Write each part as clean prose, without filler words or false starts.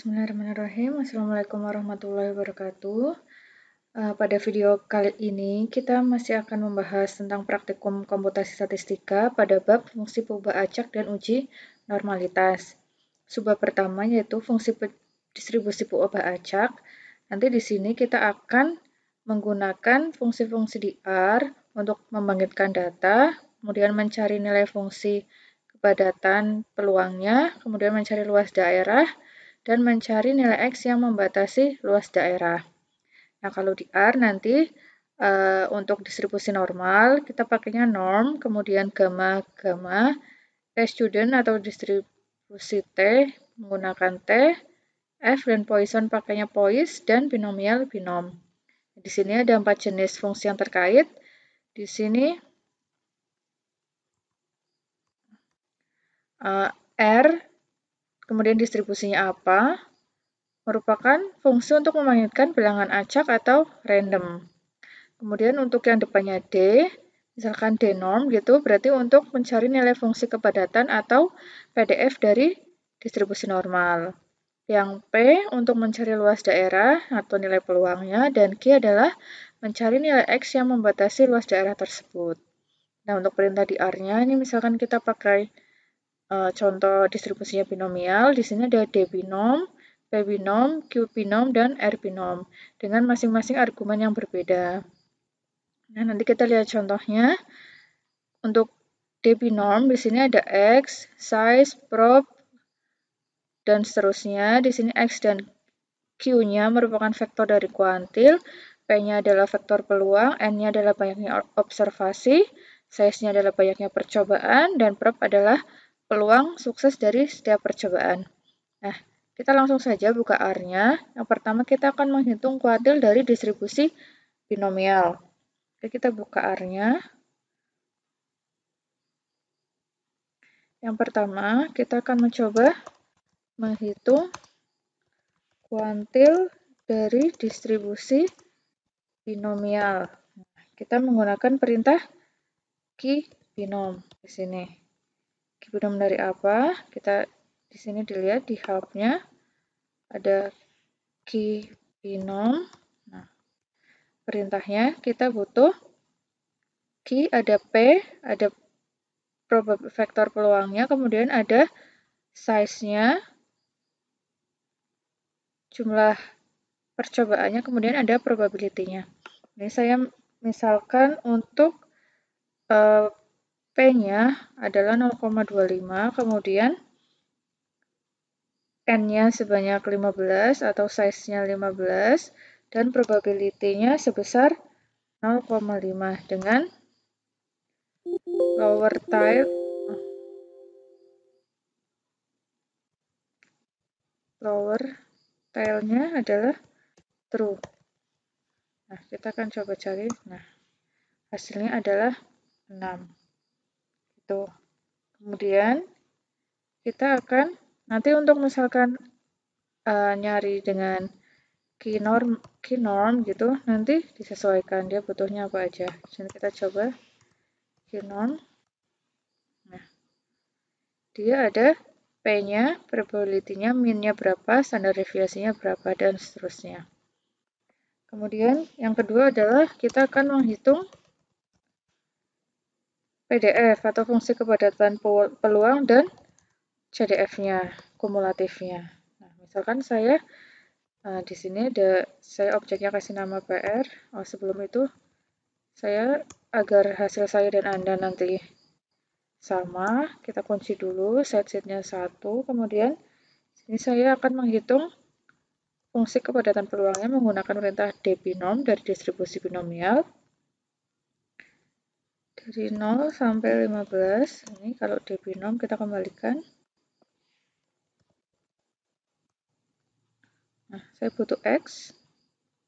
Bismillahirrahmanirrahim. Assalamualaikum warahmatullahi wabarakatuh. Pada video kali ini kita masih akan membahas tentang praktikum komputasi statistika pada bab fungsi peubah acak dan uji normalitas. Subbab pertama yaitu fungsi distribusi peubah acak. Nanti di sini kita akan menggunakan fungsi-fungsi di R untuk membangkitkan data, kemudian mencari nilai fungsi kepadatan peluangnya, kemudian mencari luas daerah, dan mencari nilai X yang membatasi luas daerah. Nah, kalau di R nanti untuk distribusi normal, kita pakainya norm, kemudian gamma, student atau distribusi T menggunakan T, F dan Poisson pakainya Pois, dan binomial binom. Di sini ada 4 jenis fungsi yang terkait. Di sini R kemudian distribusinya apa? Merupakan fungsi untuk membangkitkan bilangan acak atau random. Kemudian untuk yang depannya D, misalkan D norm gitu, berarti untuk mencari nilai fungsi kepadatan atau PDF dari distribusi normal. Yang P untuk mencari luas daerah atau nilai peluangnya, dan Q adalah mencari nilai X yang membatasi luas daerah tersebut. Nah, untuk perintah di R-nya, ini misalkan kita pakai contoh distribusinya binomial, di sini ada D binom, P binom, Q binom, dan R binom dengan masing-masing argumen yang berbeda. Nah, nanti kita lihat contohnya. Untuk D binom di sini ada X, size, prop, dan seterusnya. Di sini X dan Q-nya merupakan vektor dari kuantil, P-nya adalah vektor peluang, N-nya adalah banyaknya observasi, size-nya adalah banyaknya percobaan, dan prop adalah peluang sukses dari setiap percobaan. Nah, kita langsung saja buka R-nya. Yang pertama kita akan menghitung kuartil dari distribusi binomial. Oke, kita buka R-nya. Yang pertama, kita akan mencoba menghitung kuantil dari distribusi binomial. Kita menggunakan perintah Q binom di sini. Q binom dari apa? Kita di sini dilihat di hub-nya ada Q binom. Nah, perintahnya kita butuh Q, ada P, ada vektor peluangnya, kemudian ada size-nya, jumlah percobaannya, kemudian ada probability-nya. Ini saya misalkan untuk P-nya adalah 0,25, kemudian N-nya sebanyak 15 atau size-nya 15, dan probability-nya sebesar 0,5 dengan lower tail-nya adalah true. Nah, kita akan coba cari. Nah, hasilnya adalah 6. Itu. Kemudian kita akan nanti untuk misalkan nyari dengan key norm gitu, nanti disesuaikan dia butuhnya apa aja. Jadi kita coba key norm. Nah, dia ada P-nya, probability-nya, min-nya berapa, standar deviasinya berapa, dan seterusnya. Kemudian yang kedua adalah kita akan menghitung PDF atau fungsi kepadatan peluang dan CDF-nya, kumulatifnya. Nah, misalkan saya di sini saya objeknya kasih nama PR. Sebelum itu saya agar hasil saya dan Anda nanti sama, kita kunci dulu set sheet-nya 1, kemudian sini saya akan menghitung fungsi kepadatan peluangnya menggunakan perintah D binom dari distribusi binomial. Dari 0 sampai 15, ini kalau D binom kita kembalikan. Nah, saya butuh X,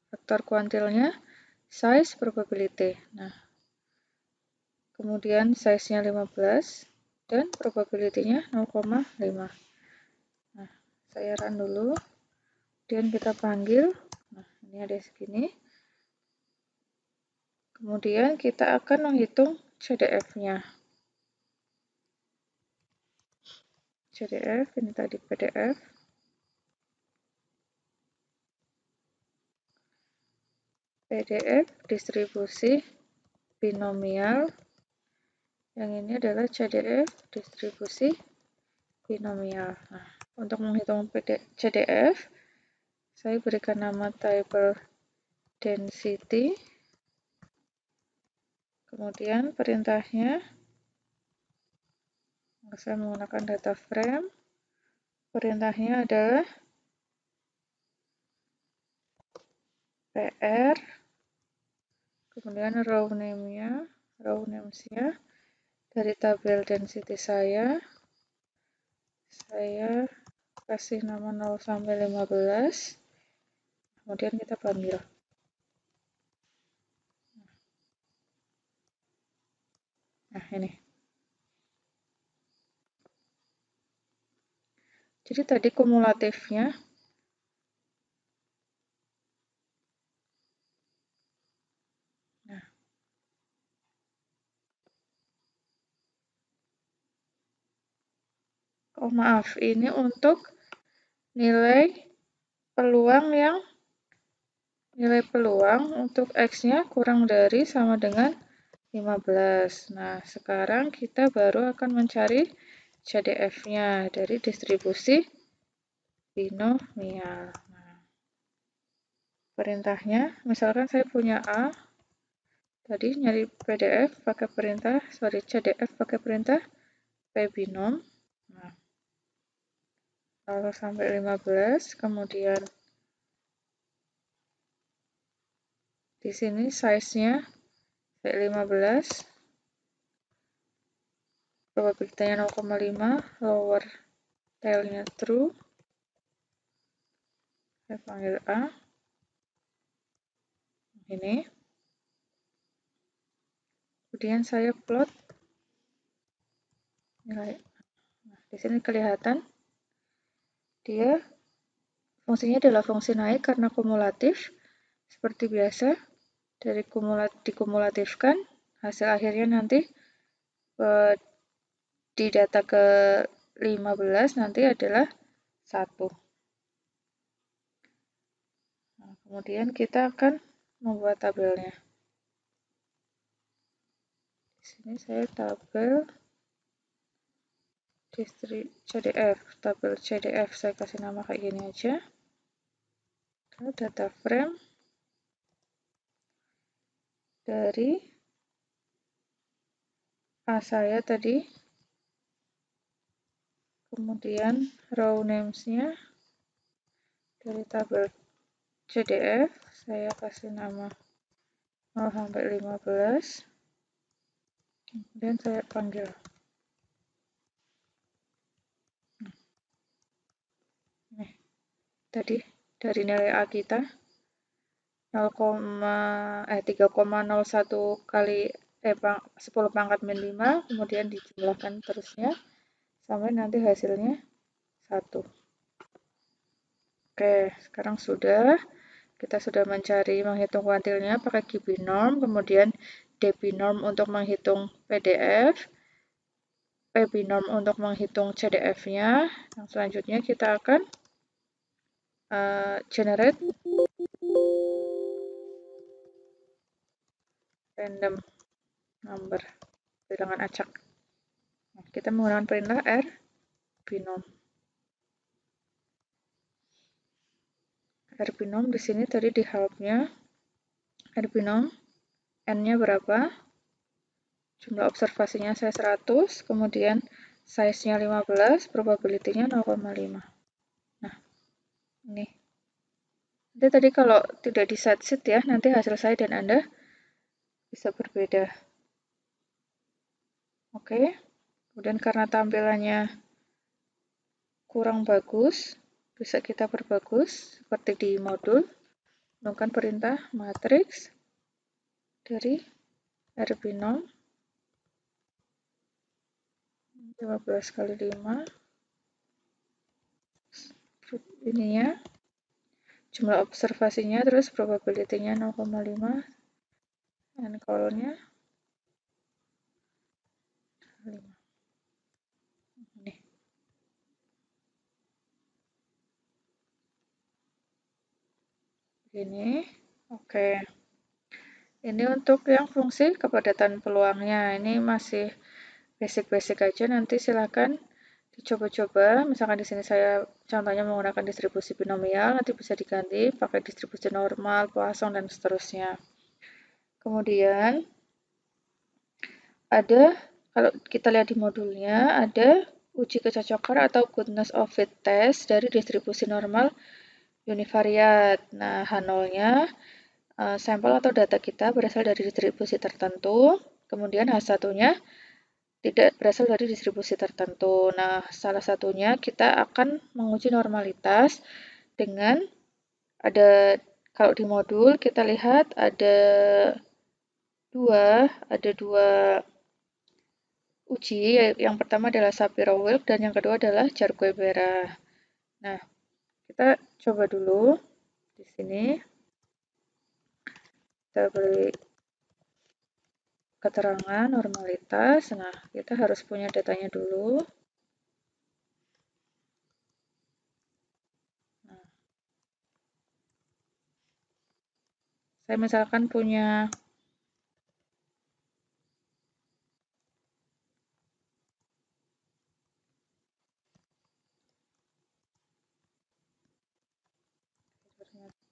vektor kuantilnya, size, probability. Nah, kemudian size-nya 15 dan probability-nya 0,5. Nah, saya run dulu. Kemudian kita panggil. Nah, ini ada segini. Kemudian kita akan menghitung CDF-nya. CDF, ini tadi PDF. PDF distribusi binomial. Yang ini adalah CDF distribusi binomial. Nah, untuk menghitung CDF, saya berikan nama table density. Kemudian perintahnya, saya menggunakan data frame. Perintahnya adalah PR, kemudian row names-nya dari tabel density saya kasih nama 0 sampai 15, kemudian kita panggil. Nah, ini. Jadi tadi kumulatifnya maaf, ini untuk nilai peluang untuk X-nya kurang dari sama dengan 15. Nah, sekarang kita baru akan mencari CDF-nya dari distribusi binomial. Nah, perintahnya, misalkan saya punya A, tadi nyari CDF pakai perintah pbinom. Nah, 0 sampai 15, kemudian di sini size-nya 15, probabilitasnya 0,5, lower tail-nya true. Saya panggil A. Ini. Kemudian saya plot nilai. Nah, di sini kelihatan dia fungsinya adalah fungsi naik karena kumulatif. Seperti biasa, dari dikumulatifkan, hasil akhirnya nanti di data ke 15 nanti adalah 1. Nah, kemudian kita akan membuat tabelnya. Di sini saya tabel CDF, tabel CDF saya kasih nama kayak gini aja. Data frame dari A saya tadi, kemudian row names-nya dari tabel CDF saya kasih nama 0 sampai 15, kemudian saya panggil. Nih, tadi dari nilai A kita 3,01 kali 10 pangkat min 5, kemudian dijumlahkan terusnya sampai nanti hasilnya 1. Oke, sekarang kita sudah menghitung kuantilnya pakai QBinom, kemudian DBinom untuk menghitung PDF, PBinom untuk menghitung CDF-nya. Yang selanjutnya kita akan generate random number, bilangan acak. Nah, kita menggunakan perintah rbinom. Rbinom di sini tadi di help-nya rbinom n-nya berapa? Jumlah observasinya saya 100, kemudian size-nya 15, probability-nya 0,5. Nah, ini. Nanti tadi kalau tidak di set sheet ya, nanti hasil saya dan Anda bisa berbeda. Oke. Kemudian karena tampilannya kurang bagus, bisa kita perbagus seperti di modul. Menggunakan perintah matriks dari rbinom 15 kali 5. Ininya jumlah observasinya, terus probability-nya 0,5, dan kolonnya 5. Ini, oke. Ini untuk yang fungsi kepadatan peluangnya. Ini masih basic-basic aja, nanti silakan dicoba-coba. Misalkan di sini saya contohnya menggunakan distribusi binomial, nanti bisa diganti pakai distribusi normal, Poisson, dan seterusnya. Kemudian ada, kalau kita lihat di modulnya, ada uji kecocokan atau goodness of fit test dari distribusi normal univariat. Nah, H0-nya sampel atau data kita berasal dari distribusi tertentu, kemudian H1-nya tidak berasal dari distribusi tertentu. Nah, salah satunya kita akan menguji normalitas dengan kalau di modul kita lihat ada dua uji. Yang pertama adalah Shapiro-Wilk dan yang kedua adalah Jarque-Bera. Nah, kita coba dulu di sini. Kita beri keterangan normalitas. Nah, kita harus punya datanya dulu. Nah, saya misalkan punya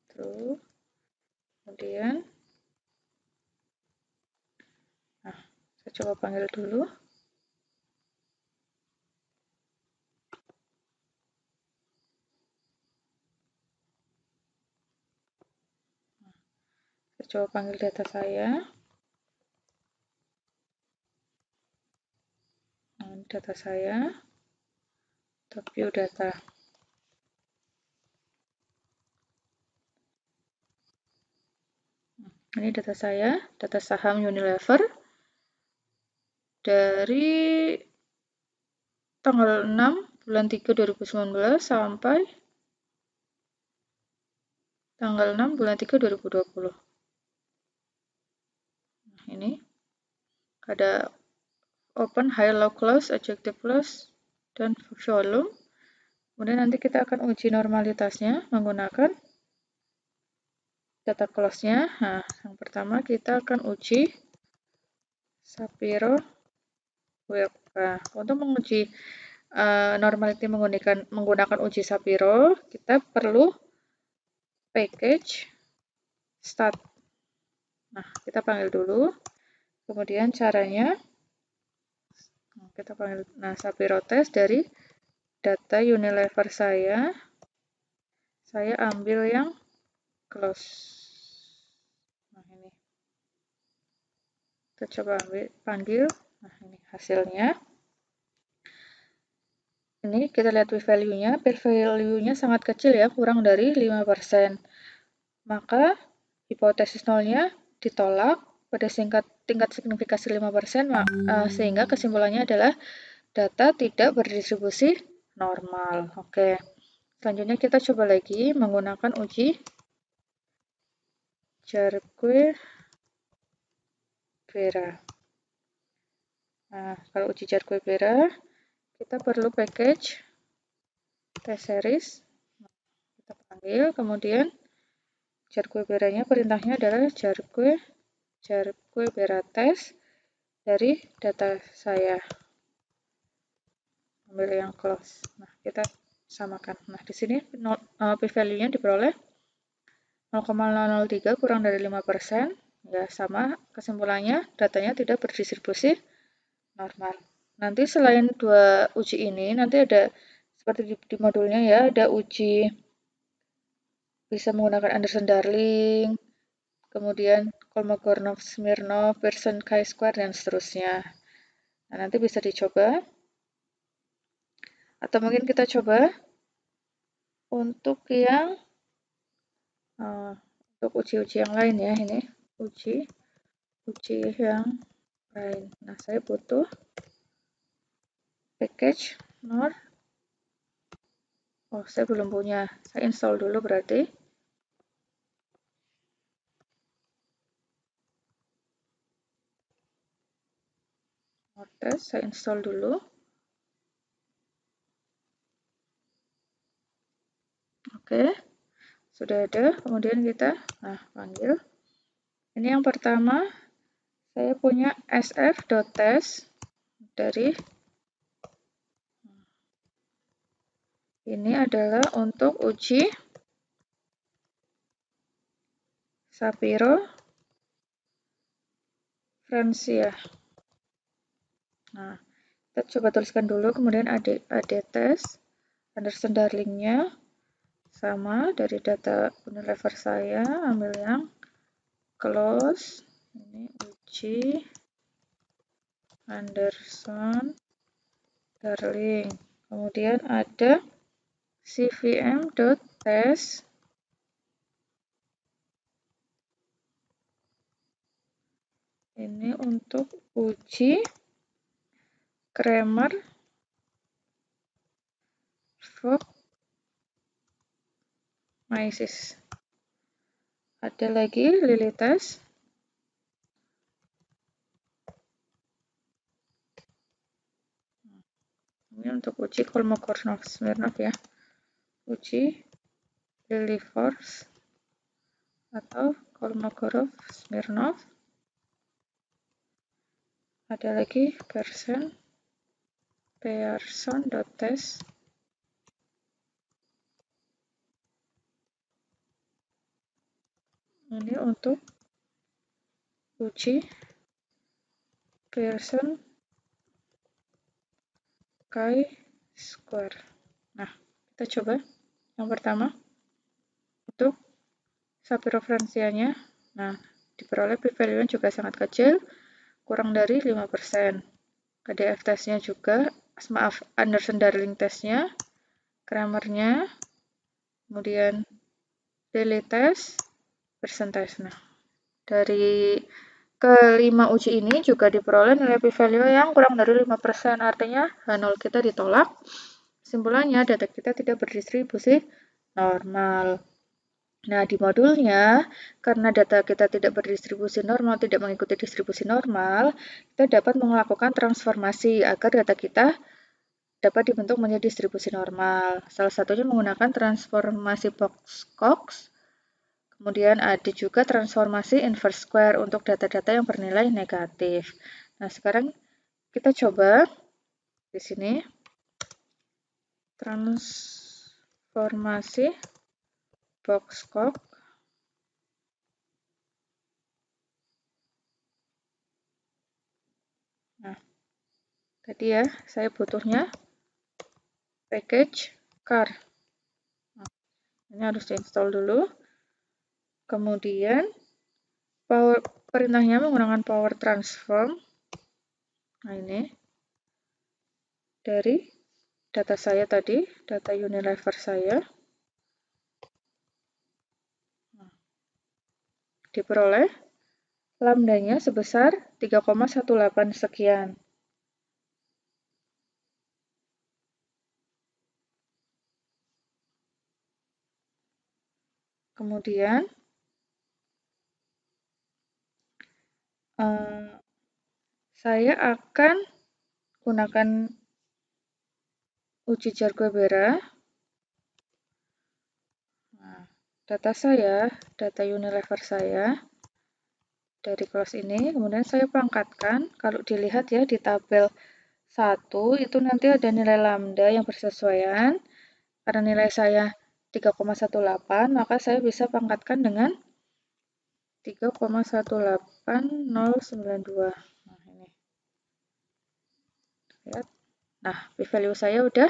true. Kemudian saya coba panggil dulu. Saya coba panggil data saya. Nah, ini data saya. View data. Ini data saya, data saham Unilever dari tanggal 6 bulan 3 2019 sampai tanggal 6 bulan 3 2020. Nah, ini ada open, high, low, close, objective close, dan volume. Kemudian nanti kita akan uji normalitasnya menggunakan data close-nya. Nah, yang pertama kita akan uji Shapiro-Wilk. Nah, untuk menguji normality menggunakan uji Shapiro, kita perlu package start. Nah, kita panggil dulu. Kemudian caranya kita panggil Shapiro test dari data Unilever saya ambil yang close. Nah, ini kita coba panggil. Nah, ini hasilnya. Ini kita lihat p-value-nya. P-value-nya sangat kecil ya, kurang dari 5%. Maka hipotesis nolnya ditolak pada tingkat signifikasi 5%, sehingga kesimpulannya adalah data tidak berdistribusi normal. Oke. Selanjutnya kita coba lagi menggunakan uji Jarque-Bera. Nah, kalau uji Jarque-Bera, kita perlu package test series. Kita panggil, kemudian Jarque-Beranya perintahnya adalah Jarque-Bera test dari data saya. Ambil yang close. Nah, kita samakan. Nah, di sini p-value-nya diperoleh 0,003 kurang dari 5%. Ya, sama kesimpulannya datanya tidak berdistribusi normal. Nanti selain dua uji ini, nanti ada seperti di modulnya ya, ada uji bisa menggunakan Anderson-Darling, kemudian Kolmogorov-Smirnov, Pearson chi-square, dan seterusnya. Nah, nanti bisa dicoba. Atau mungkin kita coba untuk yang untuk uji-uji yang lain ya, ini uji yang lain. Nah, saya butuh package nor. Oh, saya belum punya. Saya install dulu berarti. Test, saya install dulu. Oke, sudah ada. Kemudian kita panggil. Ini yang pertama, saya punya sf.test dari ini adalah untuk uji Shapiro Francia. Nah, kita coba tuliskan dulu, kemudian AD test, Anderson Darling-nya sama dari data Unilever saya, ambil yang close, ini uji Anderson Darling. Kemudian ada cvm.test ini untuk uji Kramer Phocomyces. Ada lagi Lilly test. Ini untuk uji Kolmogorov-Smirnov ya. Uji Lilly Force atau Kolmogorov-Smirnov. Ada lagi Pearson.test. Ini untuk uji Pearson chi-square. Nah, kita coba yang pertama untuk Shapiro Francia-nya. Nah, diperoleh p-value juga sangat kecil, kurang dari 5%. KDF testnya juga, maaf, Anderson Darling testnya, Kramer-nya, kemudian Lilly test, Pearson test. Nah, dari kelima uji ini juga diperoleh nilai p-value yang kurang dari 5%, artinya H0 kita ditolak. Kesimpulannya, data kita tidak berdistribusi normal. Nah, di modulnya, karena data kita tidak berdistribusi normal, tidak mengikuti distribusi normal, kita dapat melakukan transformasi agar data kita dapat dibentuk menjadi distribusi normal. Salah satunya menggunakan transformasi box-Cox. Kemudian ada juga transformasi inverse square untuk data-data yang bernilai negatif. Nah, sekarang kita coba di sini transformasi box-Cox. Nah, tadi ya, saya butuhnya package car. Nah, ini harus diinstal dulu. Kemudian perintahnya menggunakan power transform. Nah, ini dari data saya tadi, data Unilever saya. Nah, diperoleh lambdanya sebesar 3,18 sekian. Kemudian saya akan gunakan uji Jar-Guebera. Nah, data saya, data Unilever saya dari kelas ini, kemudian saya pangkatkan. Kalau dilihat ya di tabel 1 itu nanti ada nilai lambda yang bersesuaian. Karena nilai saya 3,18, maka saya bisa pangkatkan dengan 3,18092. Nah, ini. Lihat. Nah, p-value saya udah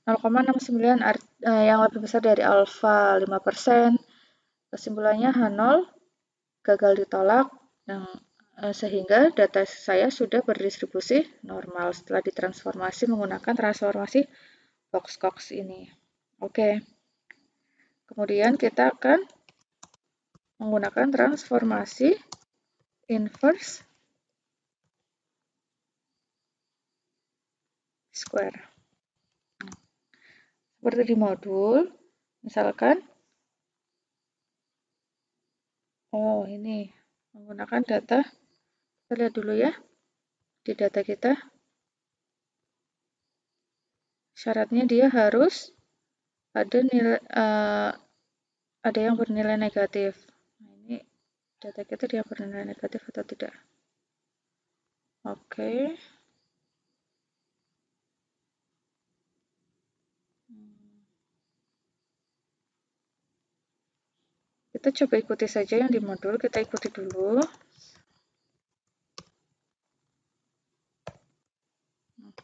0,69 yang lebih besar dari alfa 5%. Kesimpulannya H0 gagal ditolak sehingga data saya sudah berdistribusi normal setelah ditransformasi menggunakan transformasi box-Cox ini. Oke. Kemudian kita akan menggunakan transformasi inverse square. Seperti di modul, misalkan, ini menggunakan data, kita lihat dulu ya, di data kita, syaratnya dia harus ada nilai, ada yang bernilai negatif. Nah, ini data kita dia bernilai negatif atau tidak. Oke. Kita coba ikuti saja yang di modul, kita ikuti dulu.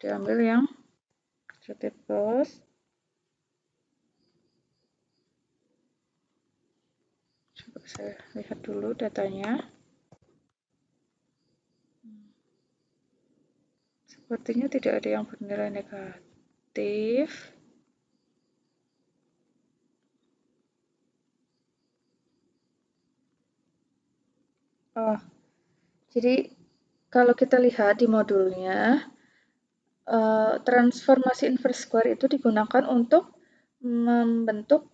Diambil yang creative plus. Coba saya lihat dulu datanya. Sepertinya tidak ada yang bernilai negatif. Oh, jadi kalau kita lihat di modulnya, transformasi inverse square itu digunakan untuk membentuk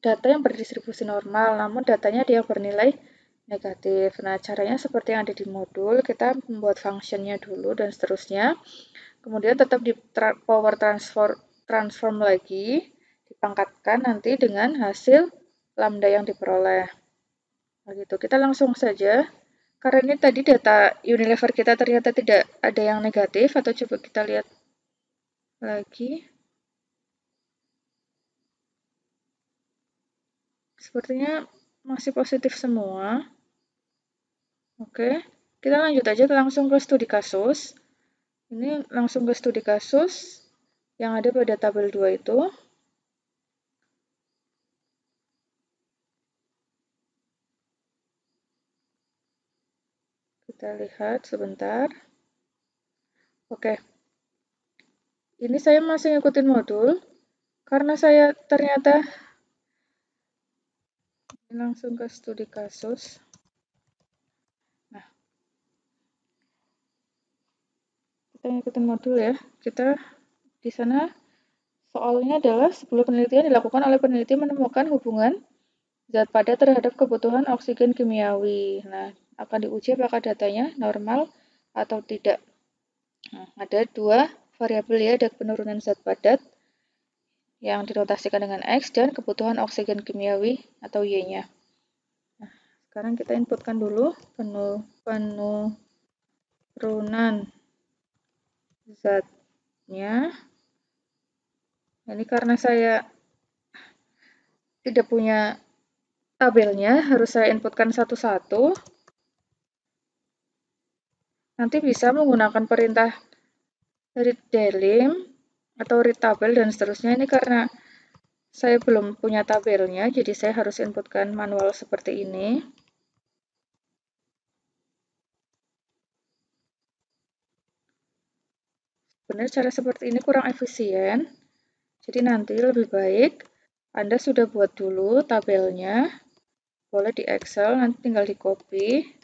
data yang berdistribusi normal, namun datanya dia bernilai negatif. Nah, caranya seperti yang ada di modul, kita membuat functionnya dulu dan seterusnya. Kemudian tetap di power transform lagi, dipangkatkan nanti dengan hasil lambda yang diperoleh. Begitu, kita langsung saja. Karena ini tadi data Unilever kita ternyata tidak ada yang negatif, atau coba kita lihat lagi. Sepertinya masih positif semua. Oke, kita lanjut aja langsung ke studi kasus. Ini langsung ke studi kasus yang ada pada tabel 2 itu. Kita lihat sebentar. Oke, ini saya masih ngikutin modul. Karena saya ternyata langsung ke studi kasus. Nah, kita ngikutin modul ya. Kita di sana soalnya adalah 10 penelitian dilakukan oleh peneliti menemukan hubungan zat padat terhadap kebutuhan oksigen kimiawi. Nah, akan diuji apakah datanya normal atau tidak. Nah, ada dua variabel ya, ada penurunan zat padat yang dinotasikan dengan X dan kebutuhan oksigen kimiawi atau Y-nya. Nah, sekarang kita inputkan dulu penurunan zatnya. Ini karena saya tidak punya tabelnya, harus saya inputkan satu-satu. Nanti bisa menggunakan perintah read delim atau read tabel dan seterusnya. Ini karena saya belum punya tabelnya, jadi saya harus inputkan manual seperti ini. Sebenarnya cara seperti ini kurang efisien, jadi nanti lebih baik Anda sudah buat dulu tabelnya, boleh di Excel, nanti tinggal di copy.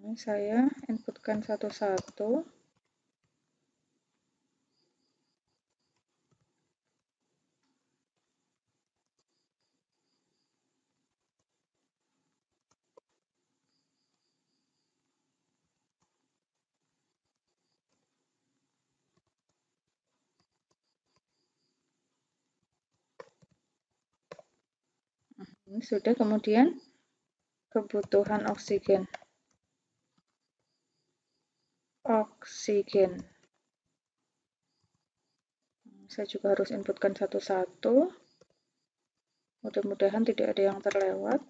Ini saya inputkan satu-satu. Ini sudah, kemudian kebutuhan oksigen. Saya juga harus inputkan satu-satu. Mudah-mudahan tidak ada yang terlewat.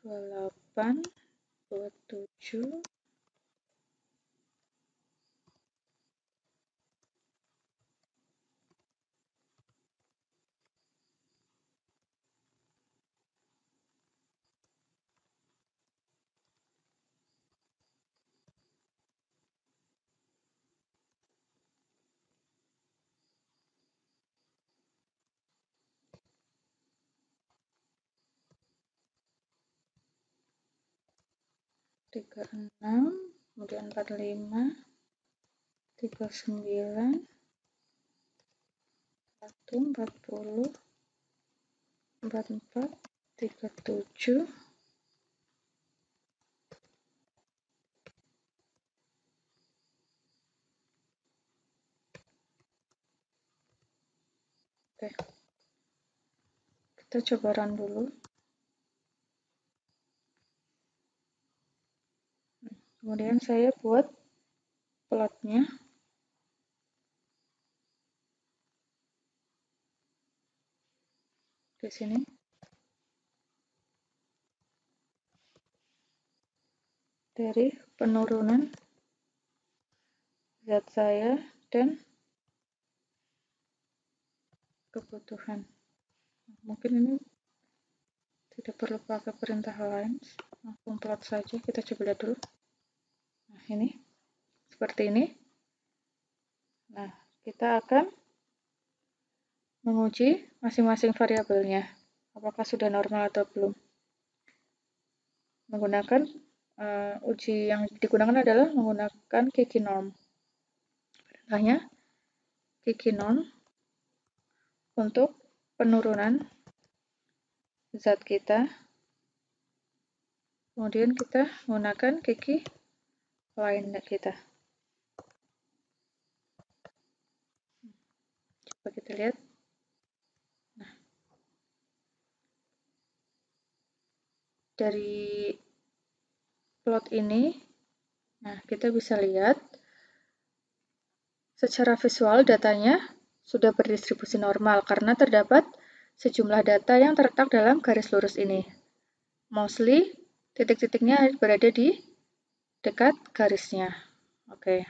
28, 27, tiga enam, kemudian 45, 39, 40, 44, 37, Oke. Kita coba run dulu. Kemudian saya buat plotnya. Di sini. Dari penurunan zat saya dan kebutuhan. Mungkin ini tidak perlu pakai perintah lain, langsung plot saja. Kita coba lihat dulu. Nah, ini seperti ini. Nah, kita akan menguji masing-masing variabelnya, apakah sudah normal atau belum. Menggunakan uji yang digunakan adalah menggunakan ggnorm. Perintahnya ggnorm untuk penurunan zat kita. Kemudian kita menggunakan gg lain kita. Coba kita lihat. Nah, dari plot ini, nah kita bisa lihat secara visual datanya sudah berdistribusi normal karena terdapat sejumlah data yang terletak dalam garis lurus ini. Mostly titik-titiknya berada di dekat garisnya. Oke.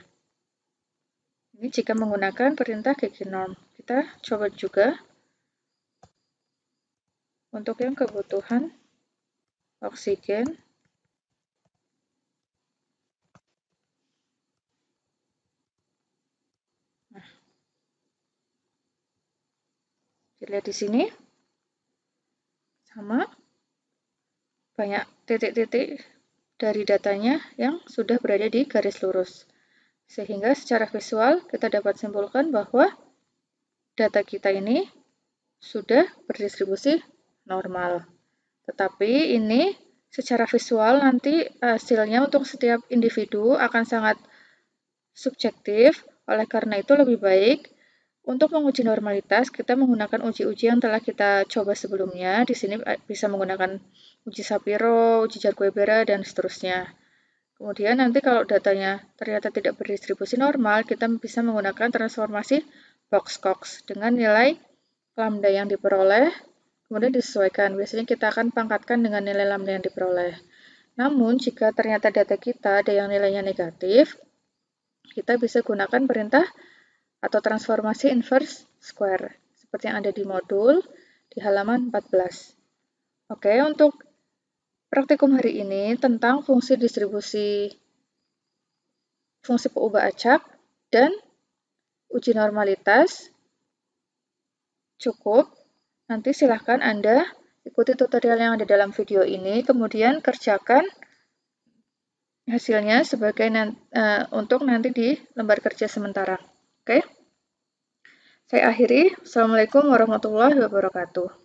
Ini jika menggunakan perintah ggnorm. Kita coba juga untuk yang kebutuhan oksigen. Nah, dilihat di sini sama banyak titik-titik dari datanya yang sudah berada di garis lurus. Sehingga secara visual kita dapat simpulkan bahwa data kita ini sudah berdistribusi normal. Tetapi ini secara visual nanti hasilnya untuk setiap individu akan sangat subjektif. Oleh karena itu lebih baik untuk menguji normalitas kita menggunakan uji-uji yang telah kita coba sebelumnya. Di sini bisa menggunakan uji Shapiro, uji Jar-Guevara, dan seterusnya. Kemudian nanti kalau datanya ternyata tidak berdistribusi normal, kita bisa menggunakan transformasi Box-Cox dengan nilai lambda yang diperoleh, kemudian disesuaikan. Biasanya kita akan pangkatkan dengan nilai lambda yang diperoleh. Namun, jika ternyata data kita ada yang nilainya negatif, kita bisa gunakan perintah atau transformasi inverse square, seperti yang ada di modul di halaman 14. Oke, untuk praktikum hari ini tentang fungsi distribusi fungsi pengubah acak dan uji normalitas cukup. Nanti silahkan Anda ikuti tutorial yang ada dalam video ini, kemudian kerjakan hasilnya sebagai untuk nanti di lembar kerja sementara. Oke? Saya akhiri. Assalamualaikum warahmatullahi wabarakatuh.